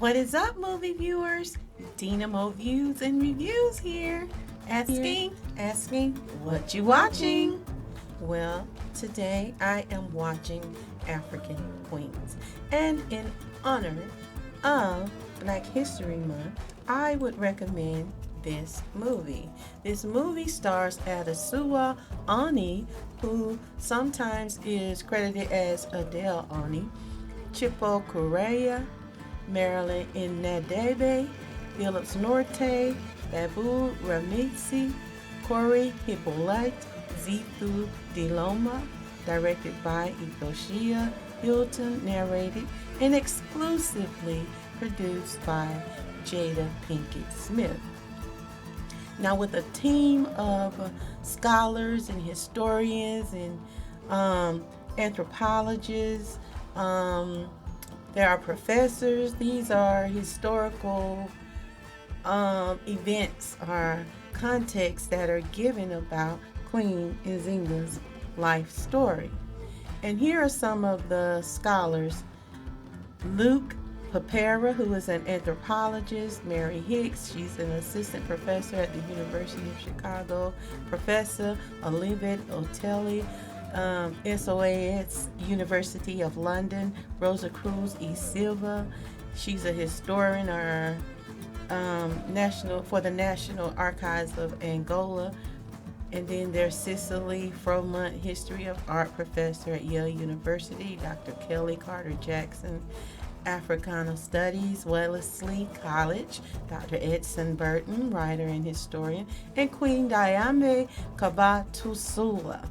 What is up, movie viewers? Dena Mo Views and Reviews here. Asking, what you watching? Well, today I am watching African Queens. And in honor of Black History Month, I would recommend this movie. This movie stars Adesua Ani, who sometimes is credited as Adele Ani, Chipo Correa, Marilyn Inadebe, Phillips Norte, Babu Ramisi, Corey Hippolyte, Zithu Diloma, directed by Itoshia Hilton, narrated and exclusively produced by Jada Pinkett-Smith. Now, with a team of scholars and historians and anthropologists, there are professors. These are historical events or contexts that are given about Queen Nzinga's life story. And here are some of the scholars. Luke Papera, who is an anthropologist. Mary Hicks, she's an assistant professor at the University of Chicago. Professor Olivet Otelli, SOAS University of London. Rosa Cruz E. Silva, she's a historian or for the National Archives of Angola. And then there's Cicely Fromont, History of Art professor at Yale University. Dr. Kelly Carter Jackson, Africana Studies, Wellesley College. Dr. Edson Burton, writer and historian. And Queen Dayambe Kabatusula.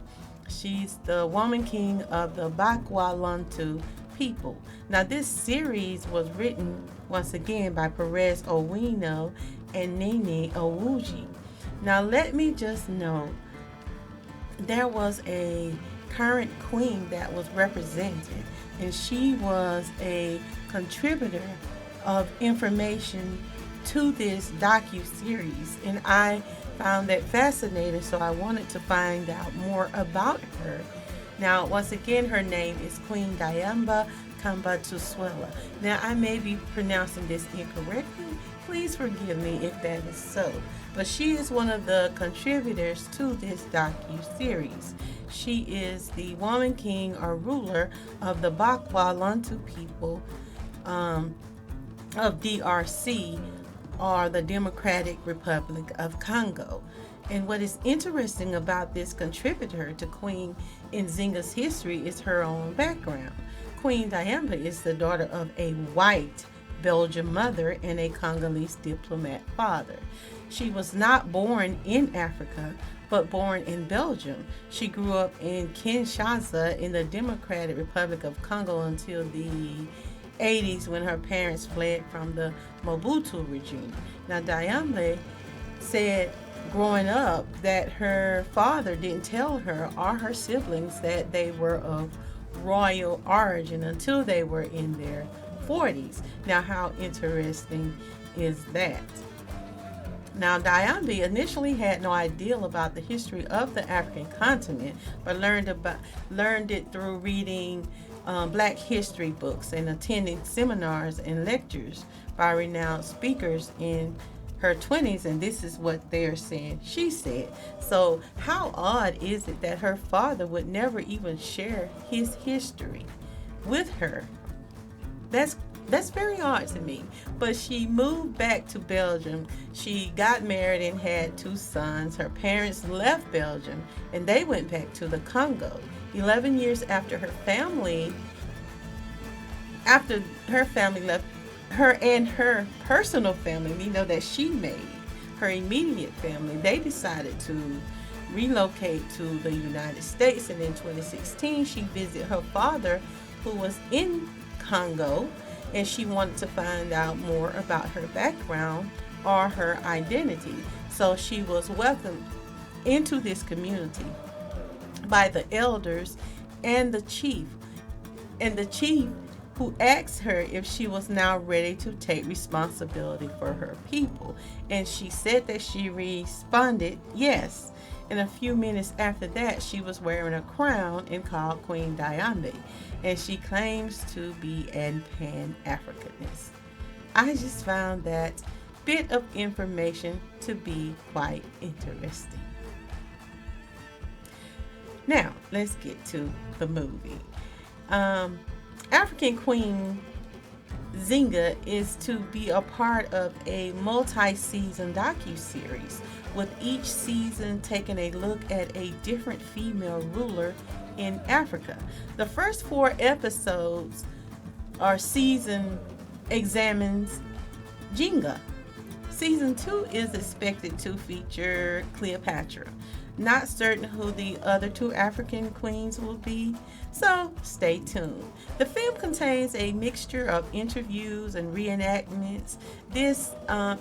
She's the woman king of the Bakwalantu people. Now, this series was written once again by Perez Owino and Nene Owuji. Now, let me just note, there was a current queen that was represented, and she was a contributor of information to this docu-series, and I found that fascinating, so I wanted to find out more about her. Now, once again, her name is Queen Dayamba Kambatuswela. Now, I may be pronouncing this incorrectly. Please forgive me if that is so. But she is one of the contributors to this docu-series. She is the woman king or ruler of the Bakwalantu people of DRC, or the Democratic Republic of Congo. And what is interesting about this contributor to Queen Nzinga's history is her own background. Queen Dayamba is the daughter of a white Belgian mother and a Congolese diplomat father. She was not born in Africa, but born in Belgium. She grew up in Kinshasa in the Democratic Republic of Congo until the 80s, when her parents fled from the Mobutu regime. Now, Dayambe said growing up that her father didn't tell her or her siblings that they were of royal origin until they were in their 40s. Now, how interesting is that? Now, Dayambe initially had no idea about the history of the African continent, but learned it through reading Black history books and attending seminars and lectures by renowned speakers in her 20s, and this is what they're saying she said. So how odd is it that her father would never even share his history with her? That's very odd to me. But she moved back to Belgium. She got married and had 2 sons. Her parents left Belgium and they went back to the Congo. 11 years after her family left her, and her personal family, we know that she made, her immediate family, they decided to relocate to the United States. And in 2016, she visited her father, who was in Congo, and she wanted to find out more about her background or her identity. So she was welcomed into this community by the elders and the chief. And the chief who asked her if she was now ready to take responsibility for her people. And she said that she responded yes. And a few minutes after that, she was wearing a crown and called Queen Dayambe. And she claims to be an Pan-Africanist. I just found that bit of information to be quite interesting. Now, let's get to the movie. Um, African Queen Nzinga is to be a part of a multi-season docu-series, with each season taking a look at a different female ruler in Africa. The first 4 episodes or season examines Njinga. Season 2 is expected to feature Cleopatra. Not certain who the other 2 African queens will be, so stay tuned. The film contains a mixture of interviews and reenactments. This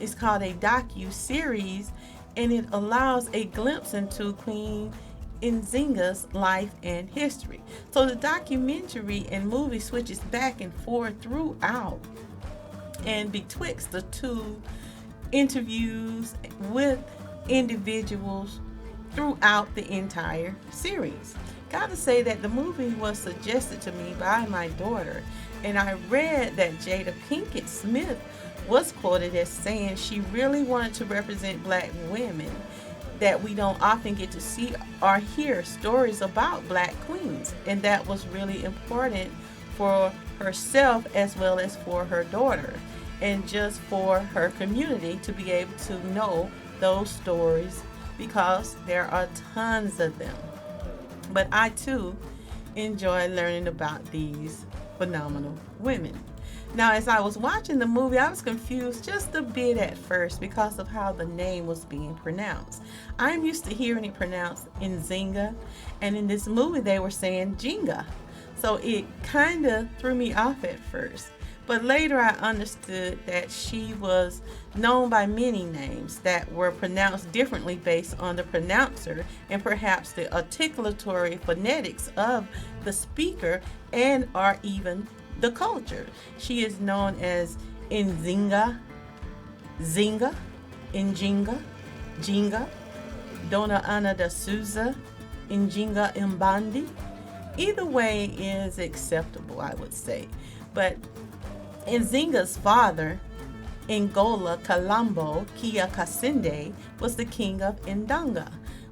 is called a docu-series, and it allows a glimpse into Queen Nzinga's life and history. So the documentary and movie switches back and forth throughout and betwixt the 2 interviews with individuals throughout the entire series. Gotta say that the movie was suggested to me by my daughter, and I read that Jada Pinkett-Smith was quoted as saying she really wanted to represent black women, that we don't often get to see or hear stories about black queens, and that was really important for herself as well as for her daughter, and just for her community to be able to know those stories, because there are tons of them. But I too enjoy learning about these phenomenal women. Now, as I was watching the movie, I was confused just a bit at first because of how the name was being pronounced. I'm used to hearing it pronounced Nzinga, and in this movie they were saying Njinga. So it kind of threw me off at first. But later I understood that she was known by many names that were pronounced differently based on the pronouncer and perhaps the articulatory phonetics of the speaker and or even the culture. She is known as Nzinga, Zinga, Njinga, Jinga, Dona Ana da Souza, Njinga Mbande. Either way is acceptable, I would say. But Nzinga's father, Angola Kalambo Kia Kasinde, was the king of Ndongo,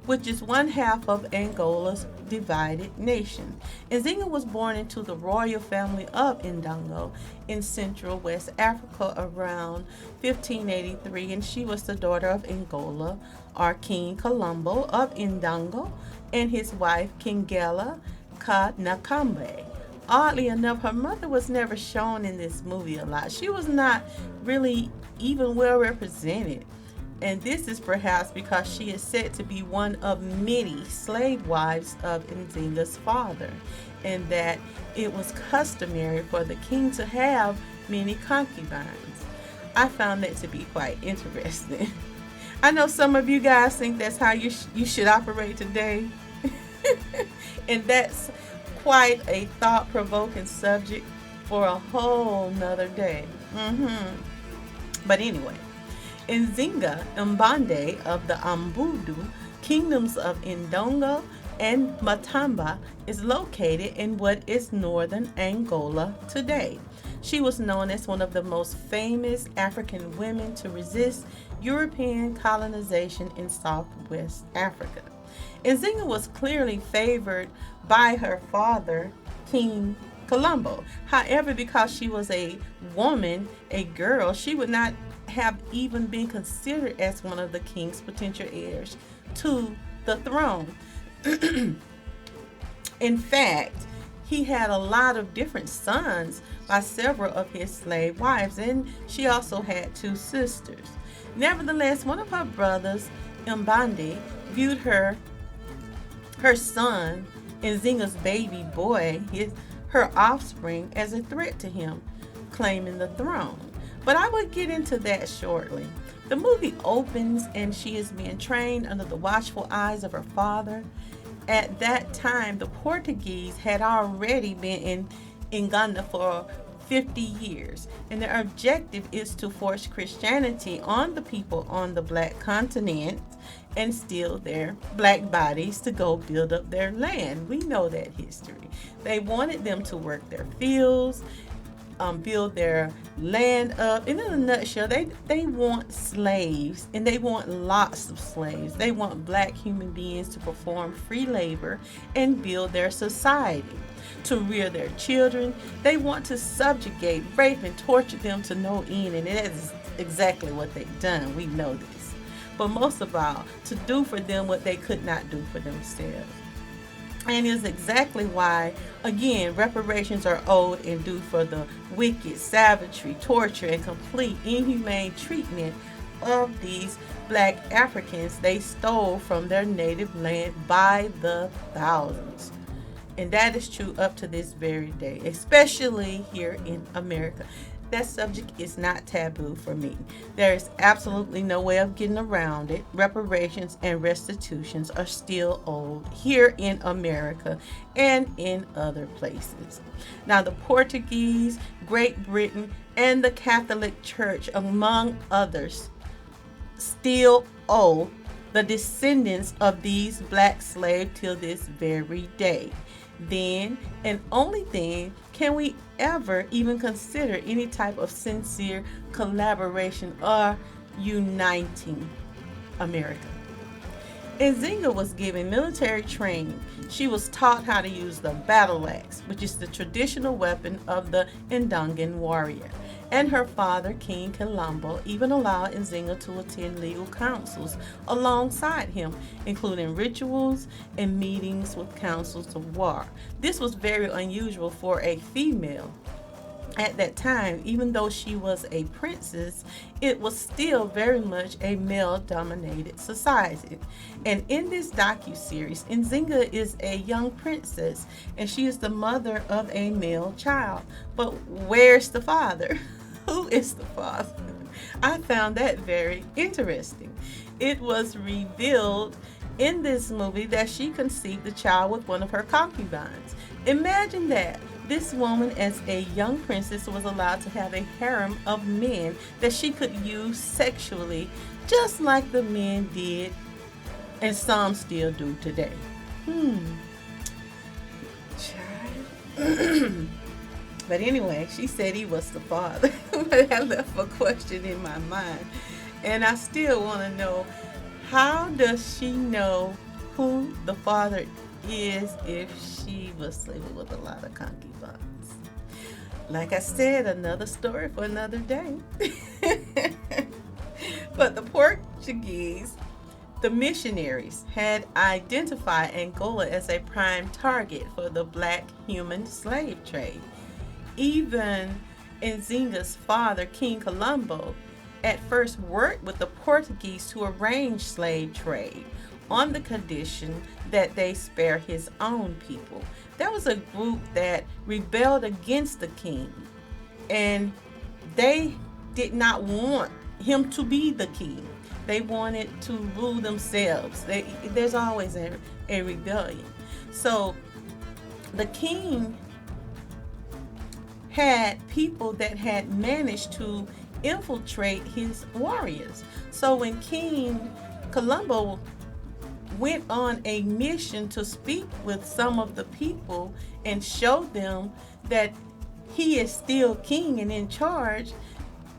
which is one half of Angola's divided nation. Nzinga was born into the royal family of Ndongo in central West Africa around 1583, and she was the daughter of Angola, or King Colombo of Ndongo, and his wife Kingela Nakambe. Oddly enough, her mother was never shown in this movie a lot. She was not really even well represented. And this is perhaps because she is said to be one of many slave wives of Nzinga's father, and that it was customary for the king to have many concubines. I found that to be quite interesting. I know some of you guys think that's how you should operate today. And that's quite a thought-provoking subject for a whole nother day. But anyway, Nzinga Mbande of the Ambundu kingdoms of Ndongo and Matamba is located in what is northern Angola today. She was known as one of the most famous African women to resist European colonization in Southwest Africa. Nzinga was clearly favored by her father, King Colombo. However, because she was a woman, a girl, she would not have even been considered as one of the king's potential heirs to the throne. In fact, he had a lot of different sons by several of his slave wives, and she also had 2 sisters. Nevertheless, one of her brothers, Mbande, viewed her son, Nzinga's baby boy, her offspring, as a threat to him, claiming the throne. But I will get into that shortly. The movie opens and she is being trained under the watchful eyes of her father. At that time, the Portuguese had already been in Ghana for 50 years, and their objective is to force Christianity on the people on the black continent and steal their black bodies to go build up their land. We know that history. They wanted them to work their fields build their land up. And in a nutshell, they want slaves, and they want lots of slaves. They want black human beings to perform free labor and build their society, to rear their children. They want to subjugate, rape, and torture them to no end, and that is exactly what they've done. We know this. But most of all, to do for them what they could not do for themselves. And is exactly why, again, reparations are owed and due for the wicked savagery, torture, and complete inhumane treatment of these black Africans they stole from their native land by the thousands. And that is true up to this very day, especially here in America. That subject is not taboo for me. There is absolutely no way of getting around it. Reparations and restitutions are still owed here in America and in other places. Now, the Portuguese, Great Britain, and the Catholic Church, among others, still owe the descendants of these black slaves till this very day. Then, and only then, can we ever even consider any type of sincere collaboration or uniting America. Nzinga was given military training. She was taught how to use the battle axe, which is the traditional weapon of the Ndongo warrior. And her father, King Colombo, even allowed Nzinga to attend legal councils alongside him, including rituals and meetings with councils of war. This was very unusual for a female. At that time, even though she was a princess, it was still very much a male-dominated society. And in this docu-series, Nzinga is a young princess, and she is the mother of a male child. But where's the father? Who is the father? I found that very interesting. It was revealed in this movie that she conceived the child with one of her concubines. Imagine that. This woman, as a young princess, was allowed to have a harem of men that she could use sexually, just like the men did, and some still do today. Child. But anyway, she said he was the father. But that left a question in my mind. And I still want to know, how does she know who the father is if she was sleeping with a lot of concubines? Like I said, another story for another day. But the Portuguese, the missionaries, had identified Angola as a prime target for the black human slave trade. Even Nzinga's father, King Colombo, at first worked with the Portuguese to arrange slave trade on the condition that they spare his own people. There was a group that rebelled against the king, and they did not want him to be the king. They wanted to rule themselves. There's always a rebellion. So the king had people that had managed to infiltrate his warriors. So when King Colombo went on a mission to speak with some of the people and show them that he is still king and in charge,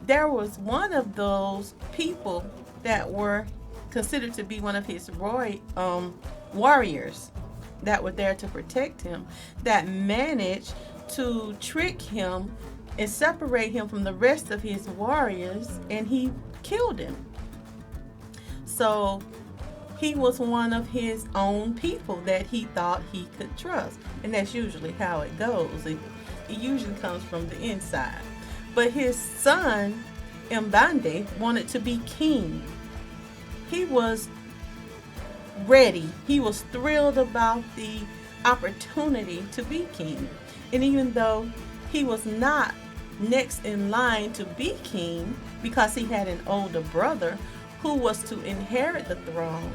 there was one of those people that were considered to be one of his warriors that were there to protect him, that managed to trick him and separate him from the rest of his warriors, and he killed him. So he was one of his own people that he thought he could trust. And that's usually how it goes. It usually comes from the inside. But his son, Mbande, wanted to be king. He was ready. He was thrilled about the opportunity to be king. And even though he was not next in line to be king, because he had an older brother who was to inherit the throne,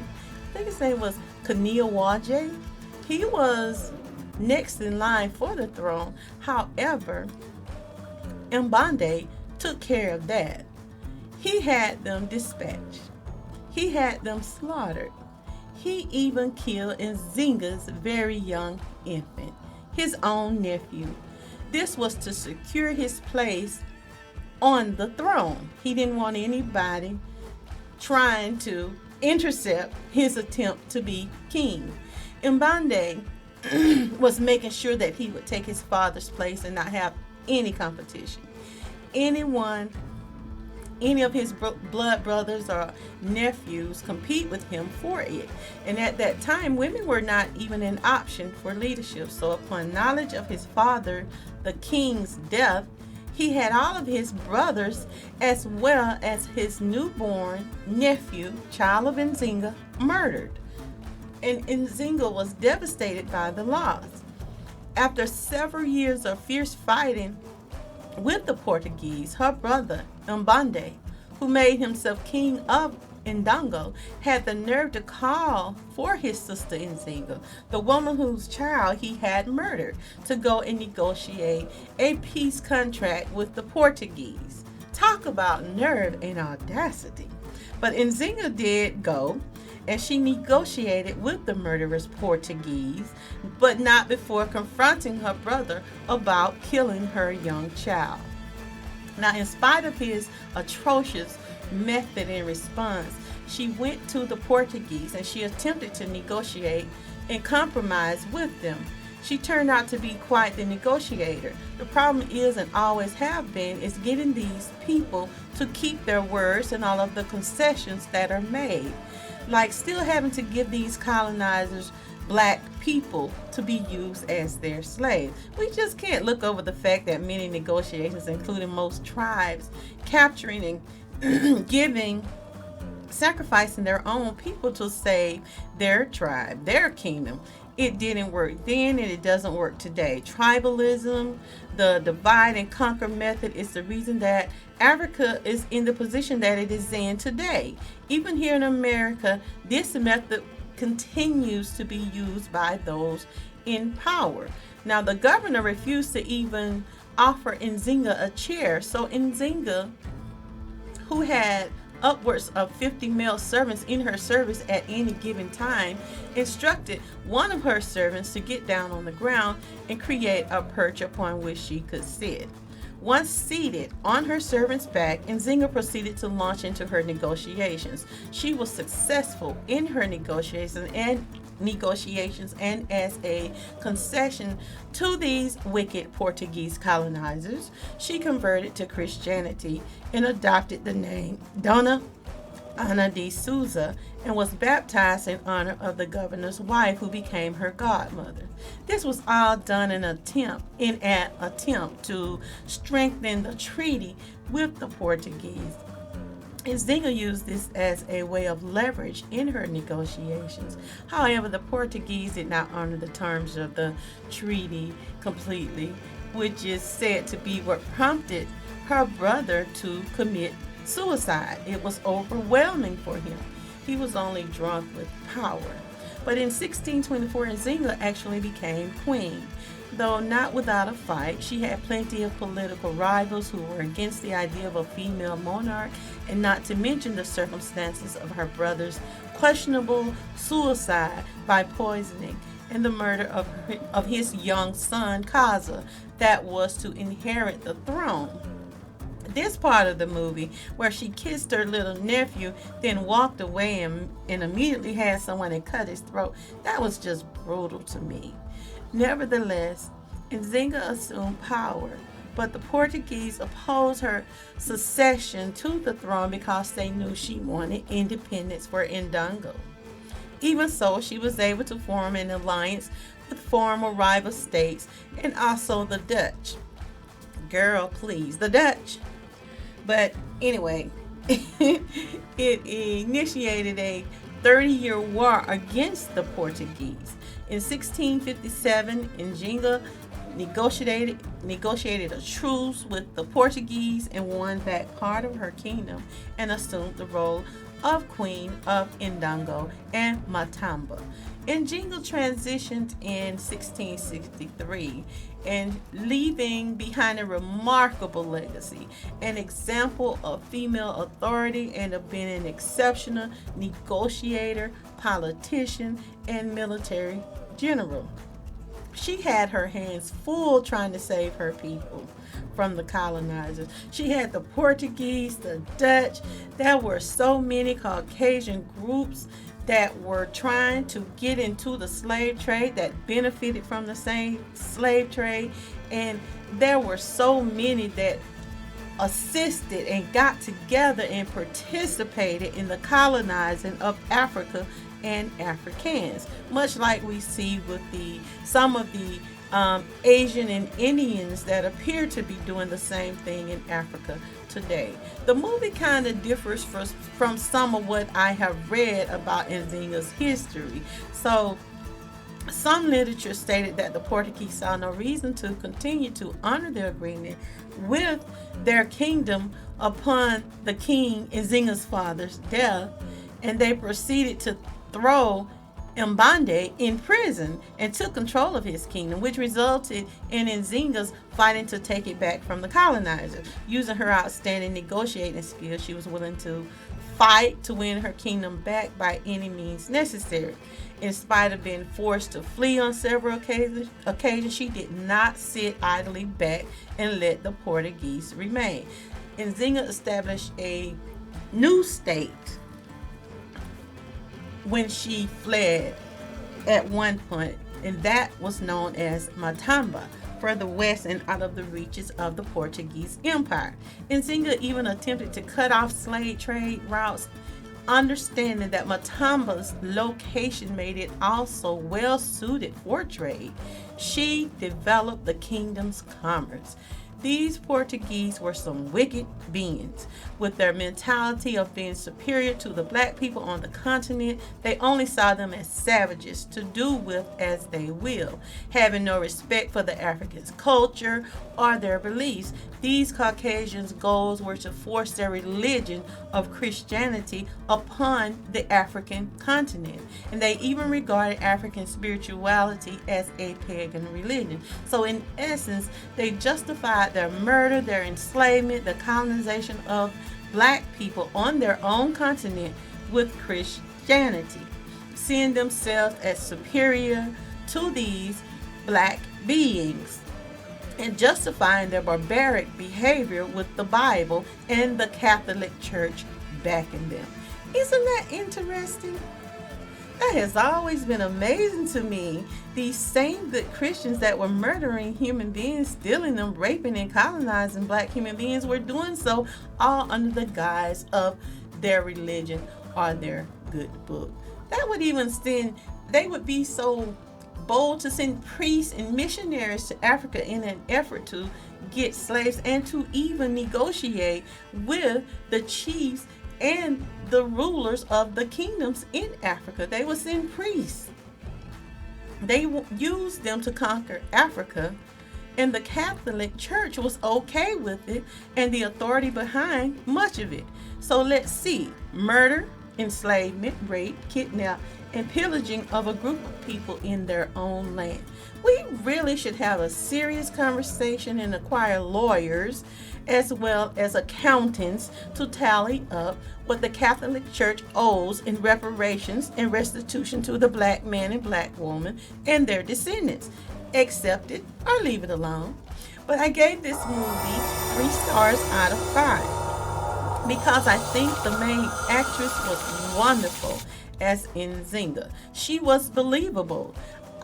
I think his name was Kaniawaje. He was next in line for the throne. However, Mbande took care of that. He had them dispatched. He had them slaughtered. He even killed Nzinga's very young infant, his own nephew. This was to secure his place on the throne. He didn't want anybody trying to intercept his attempt to be king. Mbande was making sure that he would take his father's place and not have any competition. Any of his blood brothers or nephews compete with him for it. And at that time, women were not even an option for leadership. So upon knowledge of his father, the king's death, he had all of his brothers as well as his newborn nephew, child of Nzinga, murdered. And Nzinga was devastated by the loss. After several years of fierce fighting with the Portuguese, her brother, Mbande, who made himself king of Ndongo, had the nerve to call for his sister Nzinga, the woman whose child he had murdered, to go and negotiate a peace contract with the Portuguese. Talk about nerve and audacity. But Nzinga did go, and she negotiated with the murderous Portuguese, but not before confronting her brother about killing her young child. Now, in spite of his atrocious method and response, she went to the Portuguese and she attempted to negotiate and compromise with them. She turned out to be quite the negotiator. The problem is, and always have been, is getting these people to keep their words and all of the concessions that are made. Like still having to give these colonizers black people to be used as their slaves. We just can't look over the fact that many negotiations, including most tribes, capturing and sacrificing their own people to save their tribe, their kingdom. It didn't work then and it doesn't work today. Tribalism, the divide and conquer method, is the reason that Africa is in the position that it is in today. Even here in America, this method continues to be used by those in power. Now, the governor refused to even offer Nzinga a chair, so Nzinga, who had upwards of 50 male servants in her service at any given time, instructed one of her servants to get down on the ground and create a perch upon which she could sit. Once seated on her servant's back, Nzinga proceeded to launch into her negotiations. She was successful in her negotiations, and as a concession to these wicked Portuguese colonizers, she converted to Christianity and adopted the name Dona Ana de Souza and was baptized in honor of the governor's wife, who became her godmother. This was all done in an attempt to strengthen the treaty with the Portuguese. Nzinga used this as a way of leverage in her negotiations. However, the Portuguese did not honor the terms of the treaty completely, which is said to be what prompted her brother to commit suicide. It was overwhelming for him. He was only drunk with power. But in 1624, Nzinga actually became queen. Though not without a fight, she had plenty of political rivals who were against the idea of a female monarch, and not to mention the circumstances of her brother's questionable suicide by poisoning and the murder of his young son, Kaza, that was to inherit the throne. This part of the movie, where she kissed her little nephew, then walked away and immediately had someone and cut his throat, that was just brutal to me. Nevertheless, Nzinga assumed power, but the Portuguese opposed her succession to the throne because they knew she wanted independence for Ndongo. Even so, she was able to form an alliance with former rival states and also the Dutch. Girl, please, the Dutch. But anyway, it initiated a 30-year war against the Portuguese. In 1657, Njinga negotiated a truce with the Portuguese and won back part of her kingdom and assumed the role of Queen of Ndongo and Matamba. Njinga transitioned in 1663 and leaving behind a remarkable legacy, an example of female authority, and of being an exceptional negotiator, politician, and military general. she had her hands full trying to save her people from the colonizers. She had the Portuguese, the Dutch. There were so many Caucasian groups that were trying to get into the slave trade, that benefited from the same slave trade. And there were so many that assisted and got together and participated in the colonizing of Africa and Africans, much like we see with some of the Asian and Indians that appear to be doing the same thing in Africa today. The movie kind of differs from some of what I have read about Nzinga's history. So some literature stated that the Portuguese saw no reason to continue to honor the agreement with their kingdom upon the king Nzinga's father's death, and they proceeded to throw Mbande in prison and took control of his kingdom, which resulted in Nzinga's fighting to take it back from the colonizers. Using her outstanding negotiating skills, she was willing to fight to win her kingdom back by any means necessary. In spite of being forced to flee on several occasions, she did not sit idly back and let the Portuguese remain. Nzinga established a new state when she fled at one point, and that was known as Matamba, further west and out of the reaches of the Portuguese Empire. Nzinga even attempted to cut off slave trade routes, understanding that Matamba's location made it also well suited for trade. She developed the kingdom's commerce. These Portuguese were some wicked beings. With their mentality of being superior to the black people on the continent, they only saw them as savages to do with as they will, having no respect for the Africans' culture or their beliefs. These Caucasians' goals were to force their religion of Christianity upon the African continent, and they even regarded African spirituality as a pagan religion. So in essence, they justified their murder, their enslavement, the colonization of black people on their own continent with Christianity, seeing themselves as superior to these black beings, and justifying their barbaric behavior with the Bible and the Catholic Church backing them. Isn't that interesting? That has always been amazing to me. These same good Christians that were murdering human beings, stealing them, raping and colonizing black human beings, were doing so all under the guise of their religion or their good book. That would even send, they would be so bold to send priests and missionaries to Africa in an effort to get slaves and to even negotiate with the chiefs and the rulers of the kingdoms in Africa. They would send priests. They used them to conquer Africa, and the Catholic Church was okay with it and the authority behind much of it. So let's see: murder, enslavement, rape, kidnap, and pillaging of a group of people in their own land. We really should have a serious conversation and acquire lawyers as well as accountants to tally up what the Catholic Church owes in reparations and restitution to the black man and black woman and their descendants. Accept it or leave it alone. But I gave this movie 3 stars out of 5 because I think the main actress was wonderful as Nzinga. She was believable.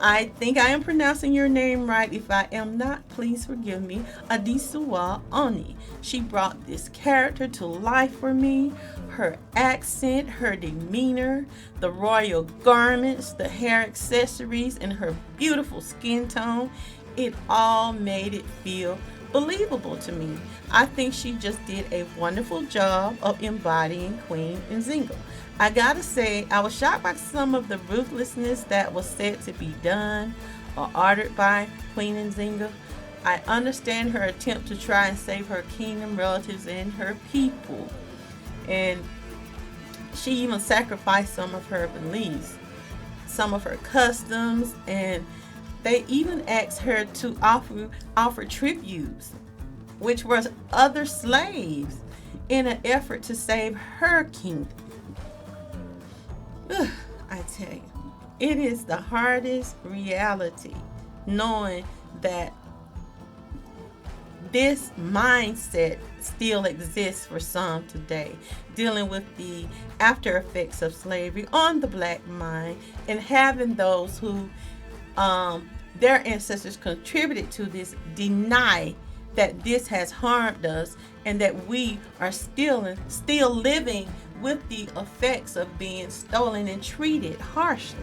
I think I am pronouncing your name right. If I am not, please forgive me. Adisuwa Oni. She brought this character to life for me. Her accent, her demeanor, the royal garments, the hair accessories, and her beautiful skin tone, it all made it feel believable to me. I think she just did a wonderful job of embodying Queen Nzinga. I gotta say, I was shocked by some of the ruthlessness that was said to be done or uttered by Queen Nzinga. I understand her attempt to try and save her kingdom, relatives, and her people. And she even sacrificed some of her beliefs, some of her customs, and they even asked her to offer tributes, which were other slaves, in an effort to save her kingdom. I tell you, it is the hardest reality knowing that this mindset still exists for some today, dealing with the after effects of slavery on the black mind, and having those who their ancestors contributed to this deny that this has harmed us, and that we are still living with the effects of being stolen and treated harshly,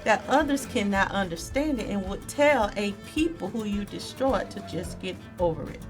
that others cannot understand it and would tell a people who you destroyed to just get over it.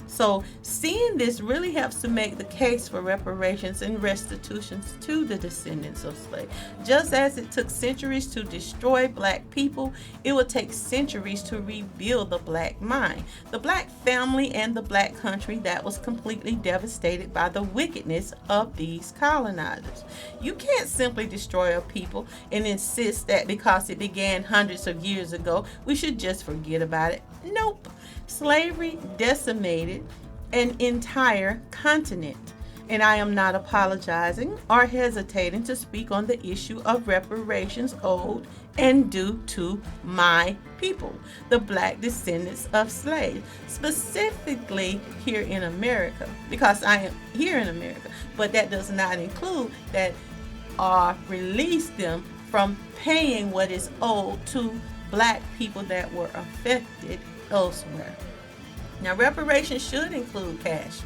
So seeing this really helps to make the case for reparations and restitutions to the descendants of slaves. Just as it took centuries to destroy black people, it will take centuries to rebuild the black mind, the black family, and the black country that was completely devastated by the wickedness of these colonizers. You can't simply destroy a people and insist that because it began hundreds of years ago, we should just forget about it. Nope. Slavery decimated an entire continent, and I am not apologizing or hesitating to speak on the issue of reparations owed and due to my people, the black descendants of slaves, specifically here in America, because I am here in America, but that does not include that release them from paying what is owed to black people that were affected elsewhere. Now, reparations should include cash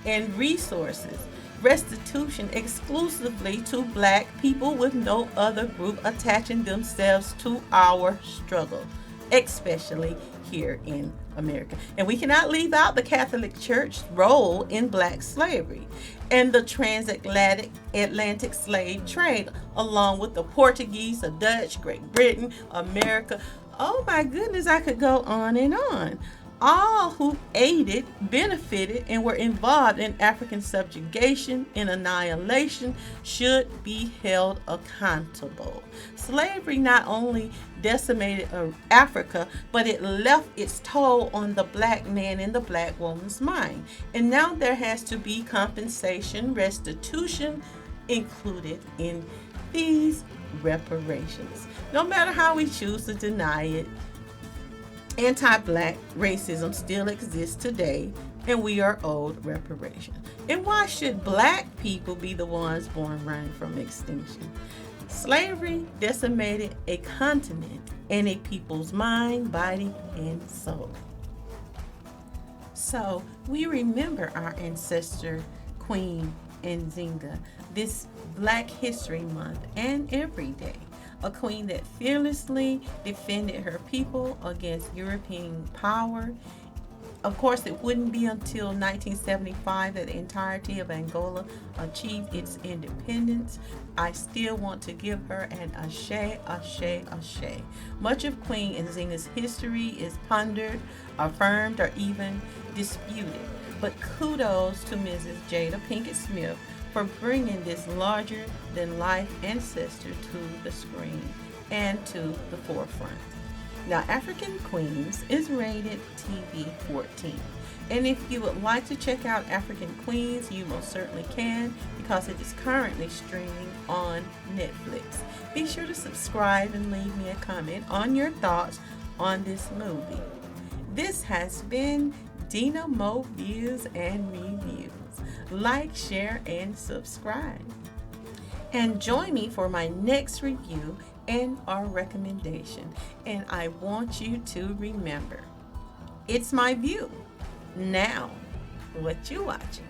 and resources, restitution exclusively to black people with no other group attaching themselves to our struggle, especially here in America. And we cannot leave out the Catholic Church's role in black slavery and the transatlantic slave trade, along with the Portuguese, the Dutch, Great Britain, America. Oh my goodness, I could go on and on. All who aided, benefited, and were involved in African subjugation and annihilation should be held accountable. Slavery not only decimated Africa, but it left its toll on the black man and the black woman's mind. And now there has to be compensation, restitution included in these reparations. No matter how we choose to deny it, anti-black racism still exists today, and we are owed reparations. And why should black people be the ones born running from extinction? Slavery decimated a continent and a people's mind, body, and soul. So we remember our ancestor, Queen Nzinga, this Black History Month and every day. A queen that fearlessly defended her people against European power. Of course, it wouldn't be until 1975 that the entirety of Angola achieved its independence. I still want to give her an ashe, ashe, ashe. Much of Queen Nzinga's history is pondered, affirmed, or even disputed. But kudos to Mrs. Jada Pinkett-Smith for bringing this larger-than-life ancestor to the screen and to the forefront. Now, African Queens is rated TV 14. And if you would like to check out African Queens, you most certainly can, because it is currently streaming on Netflix. Be sure to subscribe and leave me a comment on your thoughts on this movie. This has been Dena Mo Views and Reviews. Like, share, and subscribe. And join me for my next review and our recommendation. And I want you to remember, it's my view. Now, what you watching?